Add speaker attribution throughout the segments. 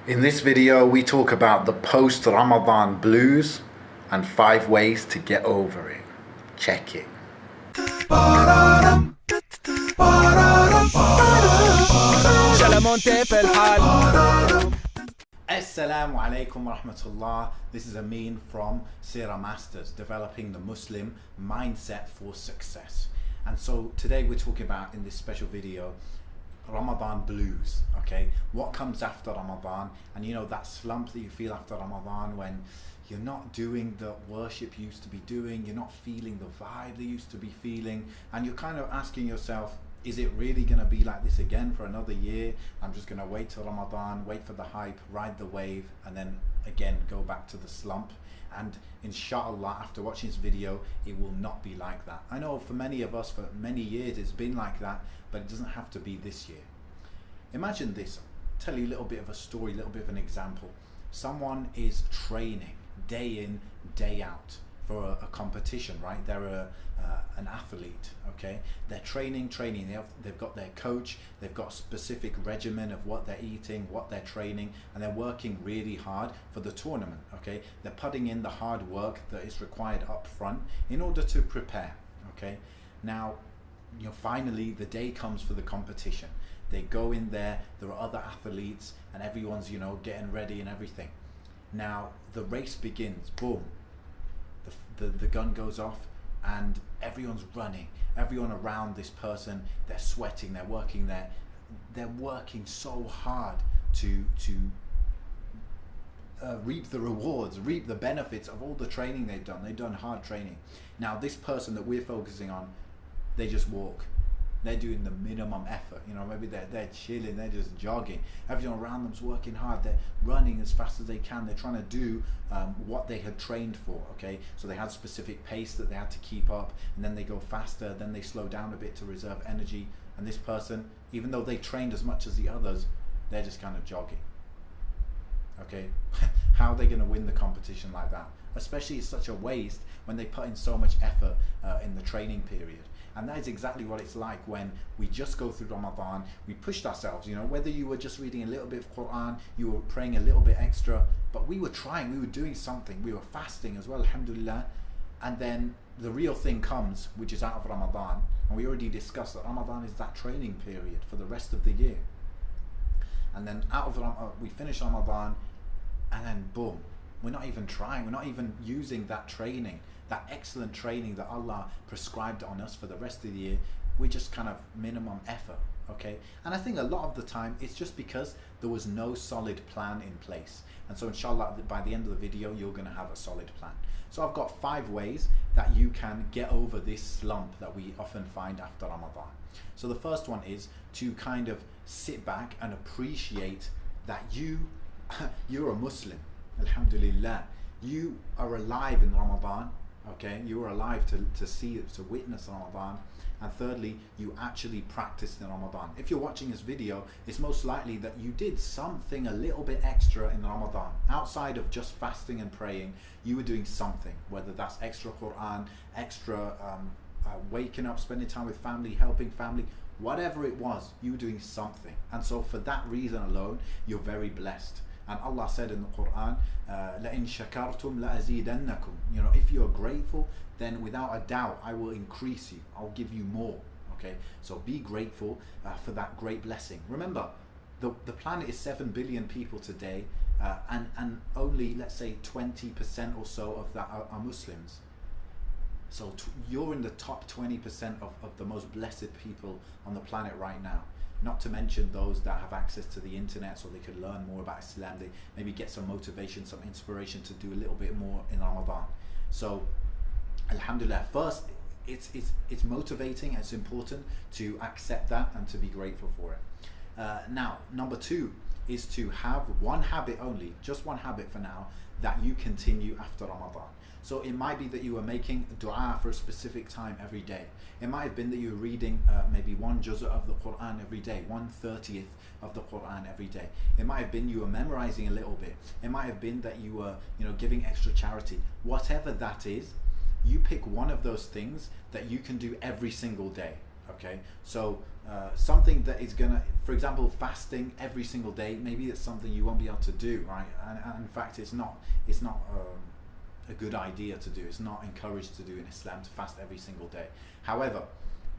Speaker 1: In this video, we talk about the post-Ramadan blues and 5 ways to get over it. Check it. Assalamu alaikum wa rahmatullah. This is Ameen from Seera Masters, developing the Muslim mindset for success. And so today we're talking about, in this special video, Ramadan blues. Okay, what comes after Ramadan, and you know that slump that you feel after Ramadan when you're not doing the worship you used to be doing, you're not feeling the vibe that you used to be feeling, and you're kind of asking yourself, is it really going to be like this again for another year? I'm just going to wait till Ramadan, wait for the hype, ride the wave, and then again go back to the slump. And inshallah, after watching this video, it will not be like that. I know for many of us, for many years, it's been like that, but it doesn't have to be this year. Imagine this. I'll tell you a little bit of a story, a little bit of an example. Someone is training day in, day out for a competition, right? They're an athlete, okay? They're training. They've got their coach, they've got a specific regimen of what they're eating, what they're training, and they're working really hard for the tournament, okay? They're putting in the hard work that is required up front in order to prepare, okay? Now, you know, finally the day comes for the competition. They go in there are other athletes, and everyone's, you know, getting ready and everything. Now the race begins. Boom, the gun goes off, and everyone's running. Everyone around this person, they're sweating, they're working so hard to reap the rewards, reap the benefits of all the training they've done. They've done hard training. Now this person that we're focusing on, they just walk. They're doing the minimum effort, you know, maybe they're chilling, they're just jogging. Everyone around them's working hard, they're running as fast as they can, they're trying to do what they had trained for, okay? So they had a specific pace that they had to keep up, and then they go faster, then they slow down a bit to reserve energy, and this person, even though they trained as much as the others, they're just kind of jogging, okay? How are they going to win the competition like that? Especially it's such a waste when they put in so much effort in the training period. And that is exactly what it's like when we just go through Ramadan. We pushed ourselves, you know, whether you were just reading a little bit of Quran, you were praying a little bit extra, but we were trying, we were doing something, we were fasting as well, alhamdulillah. And then the real thing comes, which is out of Ramadan, and we already discussed that Ramadan is that training period for the rest of the year. And then out of Ramadan, we finish Ramadan, and then boom, we're not even trying, we're not even using that training, that excellent training that Allah prescribed on us for the rest of the year. We just kind of minimum effort, okay? And I think a lot of the time it's just because there was no solid plan in place. And so inshallah, by the end of the video, you're gonna have a solid plan. So I've got 5 ways that you can get over this slump that we often find after Ramadan. So the first one is to kind of sit back and appreciate that you're a Muslim, alhamdulillah. You are alive in Ramadan. Okay, you are alive to see it, to witness Ramadan. And thirdly, you actually practiced in Ramadan. If you're watching this video, it's most likely that you did something a little bit extra in Ramadan. Outside of just fasting and praying, you were doing something, whether that's extra Quran, extra waking up, spending time with family, helping family, whatever it was, you were doing something. And so for that reason alone, you're very blessed. And Allah said in the Quran, لَإِن شَكَرْتُمْ لَأَزِيدَنَّكُمْ. You know, if you are grateful, then without a doubt, I will increase you. I'll give you more. Okay, so be grateful for that great blessing. Remember, the planet is 7 billion people today, and only, let's say, 20% or so of that are Muslims. So you're in the top 20% of the most blessed people on the planet right now. Not to mention those that have access to the internet so they could learn more about Islam, they maybe get some motivation, some inspiration to do a little bit more in Ramadan. So alhamdulillah, first it's motivating, it's important to accept that and to be grateful for it. Now number 2 is to have one habit only, just one habit for now, that you continue after Ramadan. So it might be that you are making dua for a specific time every day. It might have been that you're reading maybe 1 juz' of the Quran every day, 1/30th of the Quran every day. It might have been you were memorizing a little bit. It might have been that you were, you know, giving extra charity. Whatever that is, you pick one of those things that you can do every single day. Okay, so something that is gonna, for example, fasting every single day. Maybe it's something you won't be able to do, right? And in fact, it's not a good idea to do. It's not encouraged to do in Islam to fast every single day. However,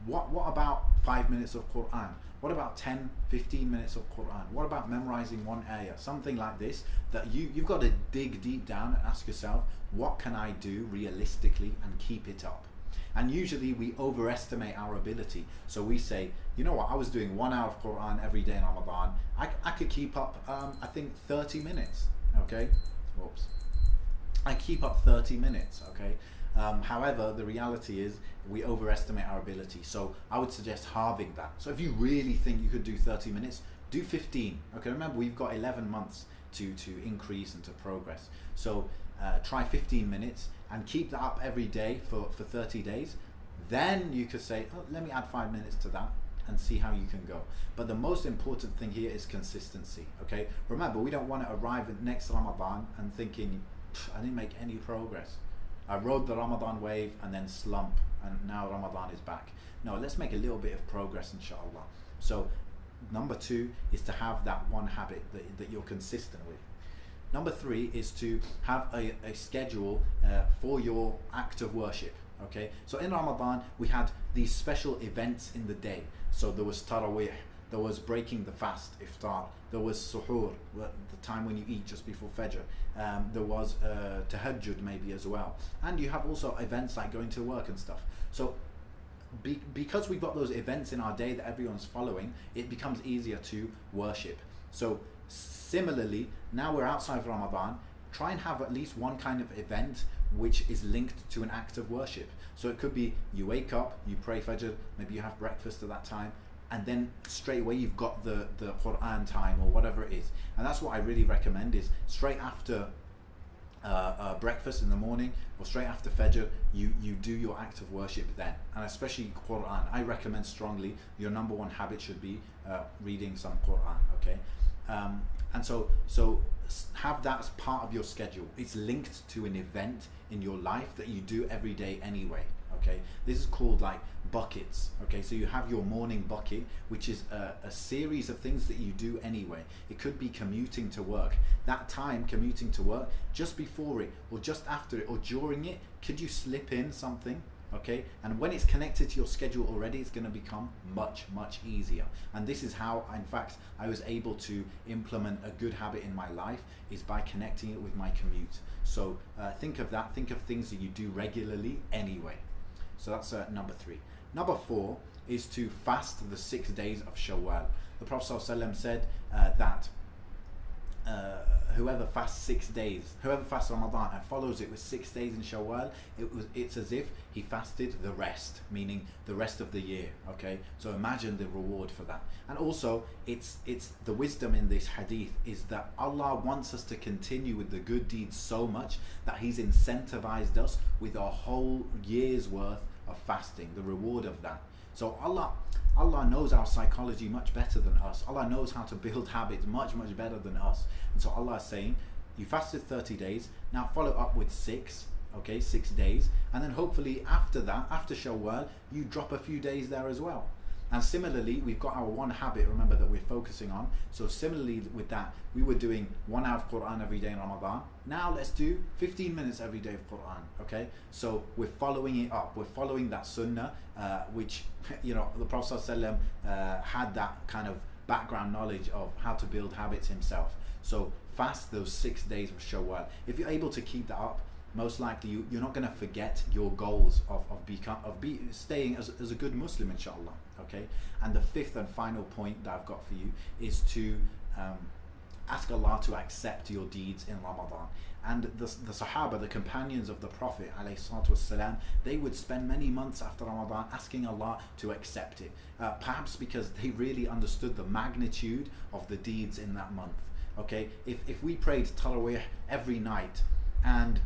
Speaker 1: what about 5 minutes of Quran? What about 10, 15 minutes of Quran? What about memorizing one ayah? Something like this, that you've got to dig deep down and ask yourself, what can I do realistically and keep it up? And usually we overestimate our ability. So we say, you know what, I was doing 1 hour of Quran every day in Ramadan. I could keep up, I think 30 minutes, okay? Whoops. I keep up 30 minutes, okay? However, the reality is we overestimate our ability. So I would suggest halving that. So if you really think you could do 30 minutes, do 15. Okay, remember we've got 11 months to increase and to progress. So try 15 minutes and keep that up every day for 30 days. Then you could say, oh, let me add 5 minutes to that and see how you can go. But the most important thing here is consistency, okay? Remember, we don't want to arrive at next Ramadan and thinking, I didn't make any progress. I rode the Ramadan wave and then slump, and now Ramadan is back. No, let's make a little bit of progress, inshallah. So number 2 is to have that one habit that you're consistent with. Number 3 is to have a schedule for your act of worship. Okay, so in Ramadan we had these special events in the day. So there was Taraweeh, there was breaking the fast, iftar, there was suhoor, the time when you eat just before Fajr, there was tahajjud maybe as well, and you have also events like going to work and stuff. So because we've got those events in our day that everyone's following, it becomes easier to worship. So similarly, now we're outside of Ramadan, try and have at least one kind of event which is linked to an act of worship. So it could be you wake up, you pray Fajr, maybe you have breakfast at that time, and then straight away you've got the Quran time or whatever it is. And that's what I really recommend, is straight after breakfast in the morning or straight after Fajr, you do your act of worship then. And especially Quran, I recommend strongly your number 1 habit should be reading some Quran, okay? And so have that as part of your schedule. It's linked to an event in your life that you do every day anyway, okay? This is called like buckets, okay? So you have your morning bucket, which is a series of things that you do anyway. It could be commuting to work. That time commuting to work, just before it or just after it or during it, could you slip in something? Okay, and when it's connected to your schedule already, it's going to become much easier. And this is how, in fact, I was able to implement a good habit in my life, is by connecting it with my commute. So think of that, think of things that you do regularly anyway. So that's number 3. Number 4 is to fast the 6 days of Shawwal. The Prophet ﷺ said that whoever fasts 6 days, whoever fasts Ramadan and follows it with 6 days in Shawwal, it's as if he fasted the rest, meaning the rest of the year, okay? So imagine the reward for that. And also, it's the wisdom in this hadith is that Allah wants us to continue with the good deeds so much that He's incentivized us with a whole year's worth of fasting, the reward of that. So Allah knows our psychology much better than us. Allah knows how to build habits much better than us. And so Allah is saying, you fasted 30 days, now follow up with 6, okay, 6 days, and then hopefully after that, after Shawwal, you drop a few days there as well. And similarly, we've got our one habit, remember, that we're focusing on. So similarly with that, we were doing 1 hour of Quran every day in Ramadan. Now let's do 15 minutes every day of Quran, okay? So we're following it up. We're following that sunnah, which, you know, the Prophet ﷺ had that kind of background knowledge of how to build habits himself. So fast those 6 days of Shawwal. If you're able to keep that up, most likely you're not going to forget your goals of staying as a good Muslim, inshallah, okay? And the 5th and final point that I've got for you is to ask Allah to accept your deeds in Ramadan. And the Sahaba, the companions of the Prophet ﷺ, they would spend many months after Ramadan asking Allah to accept it, perhaps because they really understood the magnitude of the deeds in that month, okay? If we prayed Taraweeh every night and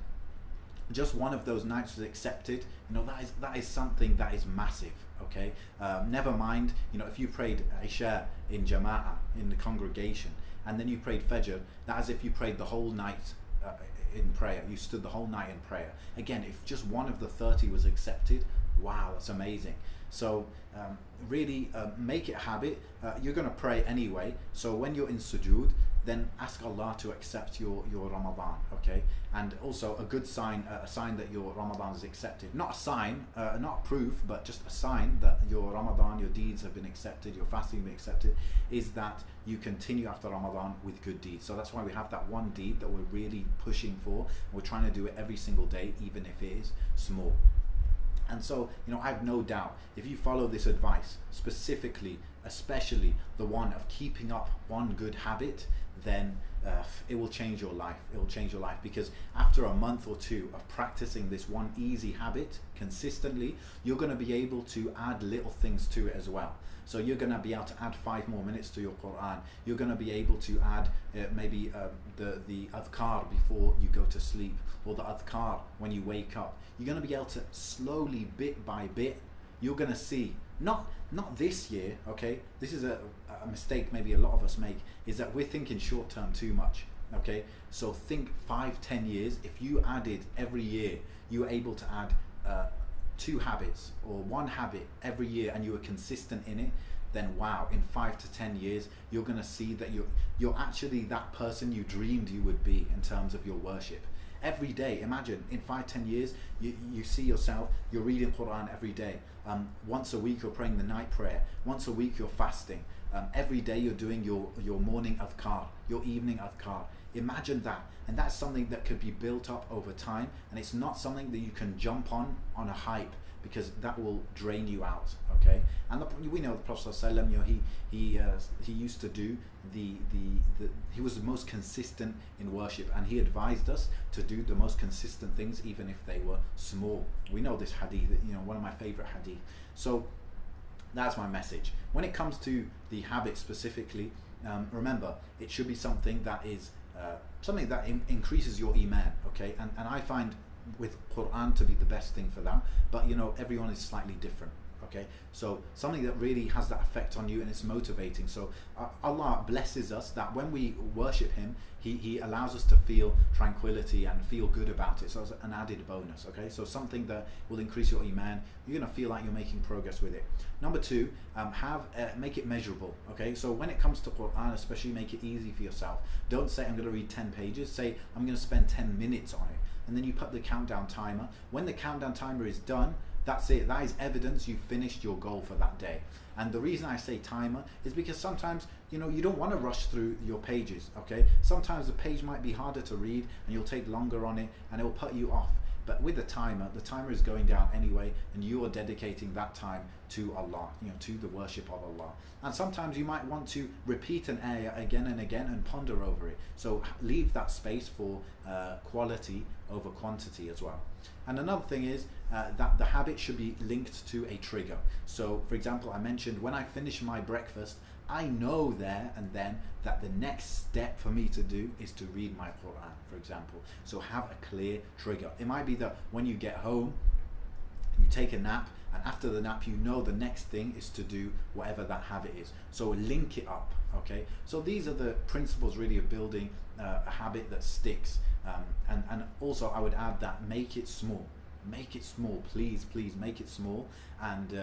Speaker 1: just one of those nights was accepted, you know, that is something that is massive, okay? Never mind, you know, if you prayed Isha in Jama'ah, in the congregation, and then you prayed Fajr, that's as if you prayed the whole night in prayer. You stood the whole night in prayer. Again, if just one of the 30 was accepted, wow, that's amazing. So really make it a habit. You're going to pray anyway, so when you're in sujood, then ask Allah to accept your Ramadan, okay? And also a good sign, a sign that your Ramadan is accepted. Not a sign, not proof, but just a sign that your Ramadan, your deeds have been accepted, your fasting been accepted, is that you continue after Ramadan with good deeds. So that's why we have that one deed that we're really pushing for. We're trying to do it every single day, even if it is small. And so, I have no doubt, if you follow this advice, specifically, especially the one of keeping up one good habit, then it will change your life. It will change your life, because after a month or two of practicing this one easy habit consistently, you're going to be able to add little things to it as well. So you're going to be able to add 5 more minutes to your Quran. You're going to be able to add maybe the adhkar before you go to sleep, or the adhkar when you wake up. You're going to be able to slowly, bit by bit, you're going to see, not this year, okay? This is a mistake maybe a lot of us make, is that we're thinking short term too much, okay? So think 5-10 years. If you added every year, you were able to add 2 habits or 1 habit every year, and you were consistent in it, then wow, in 5 to 10 years, you're going to see that you're actually that person you dreamed you would be in terms of your worship. Every day, imagine in 5-10 years, you see yourself, you're reading Quran every day. Once a week you're praying the night prayer. Once a week you're fasting. Every day you're doing your morning adhkar, your evening adhkar. Imagine that. And that's something that could be built up over time, and it's not something that you can jump on a hype, because that will drain you out, okay? And we know the Prophet ﷺ, he used to do he was the most consistent in worship, and he advised us to do the most consistent things, even if they were small. We know this hadith, one of my favorite hadith. So that's my message. When it comes to the habit specifically, remember, it should be something that is something that increases your iman, okay? And I find with Quran to be the best thing for that, but everyone is slightly different, okay? So something that really has that effect on you, and it's motivating. So Allah blesses us that when we worship Him, He allows us to feel tranquility and feel good about it. So it's an added bonus, okay? So something that will increase your iman, you're going to feel like you're making progress with it. Number 2, make it measurable, okay? So when it comes to Quran, especially, make it easy for yourself. Don't say, I'm going to read 10 pages. Say, I'm going to spend 10 minutes on it. And then you put the countdown timer. When the countdown timer is done, that's it. That is evidence you've finished your goal for that day. And the reason I say timer is because sometimes, you don't want to rush through your pages, okay? Sometimes the page might be harder to read, and you'll take longer on it, and it will put you off. But with the timer is going down anyway, and you are dedicating that time to Allah, to the worship of Allah. And sometimes you might want to repeat an ayah again and again and ponder over it. So leave that space for quality over quantity as well. And another thing is that the habit should be linked to a trigger. So for example, I mentioned when I finish my breakfast, I know there and then that the next step for me to do is to read my Quran, for example. So have a clear trigger. It might be that when you get home, you take a nap, and after the nap, the next thing is to do whatever that habit is. So link it up, okay? So these are the principles really of building a habit that sticks. And also I would add that make it small. Make it small, please make it small. And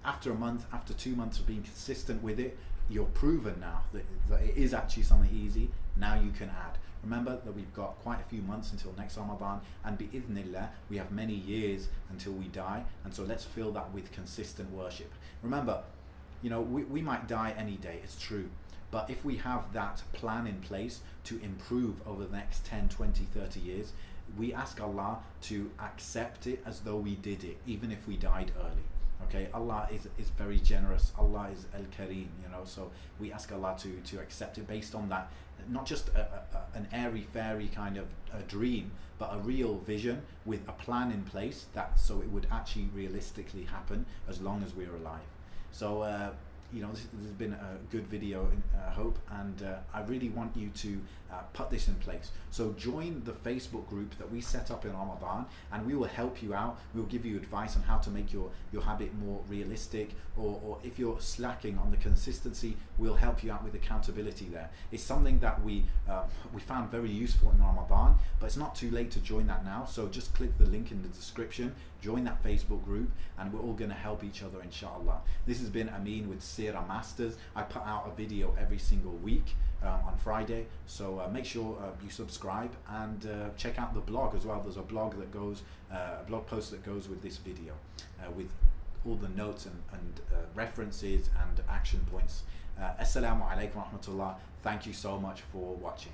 Speaker 1: after a month, after 2 months of being consistent with it, you're proven now that it is actually something easy. Now you can add. Remember that we've got quite a few months until next Ramadan, and bi'idhnillah, we have many years until we die, and so let's fill that with consistent worship. Remember, we might die any day, it's true, but if we have that plan in place to improve over the next 10, 20, 30 years, we ask Allah to accept it as though we did it, even if we died early. Okay, Allah is very generous. Allah is Al-Kareem, so we ask Allah to accept it based on that, not just an airy-fairy kind of a dream, but a real vision with a plan in place, so it would actually realistically happen as long as we're alive. So you know, this has been a good video, I hope, and I really want you to put this in place. So join the Facebook group that we set up in Ramadan, and we will help you out. We'll give you advice on how to make your habit more realistic, or if you're slacking on the consistency, we'll help you out with accountability there. It's something that we found very useful in Ramadan, but it's not too late to join that now. So just click the link in the description, join that Facebook group, and we're all going to help each other, inshallah. This has been Ameen with Seera Masters. I put out a video every single week on Friday, so make sure you subscribe, and check out the blog as well. There's a blog that goes, a blog post that goes with this video, with all the notes and references and action points. Assalamu alaikum wa rahmatullah. Thank you so much for watching.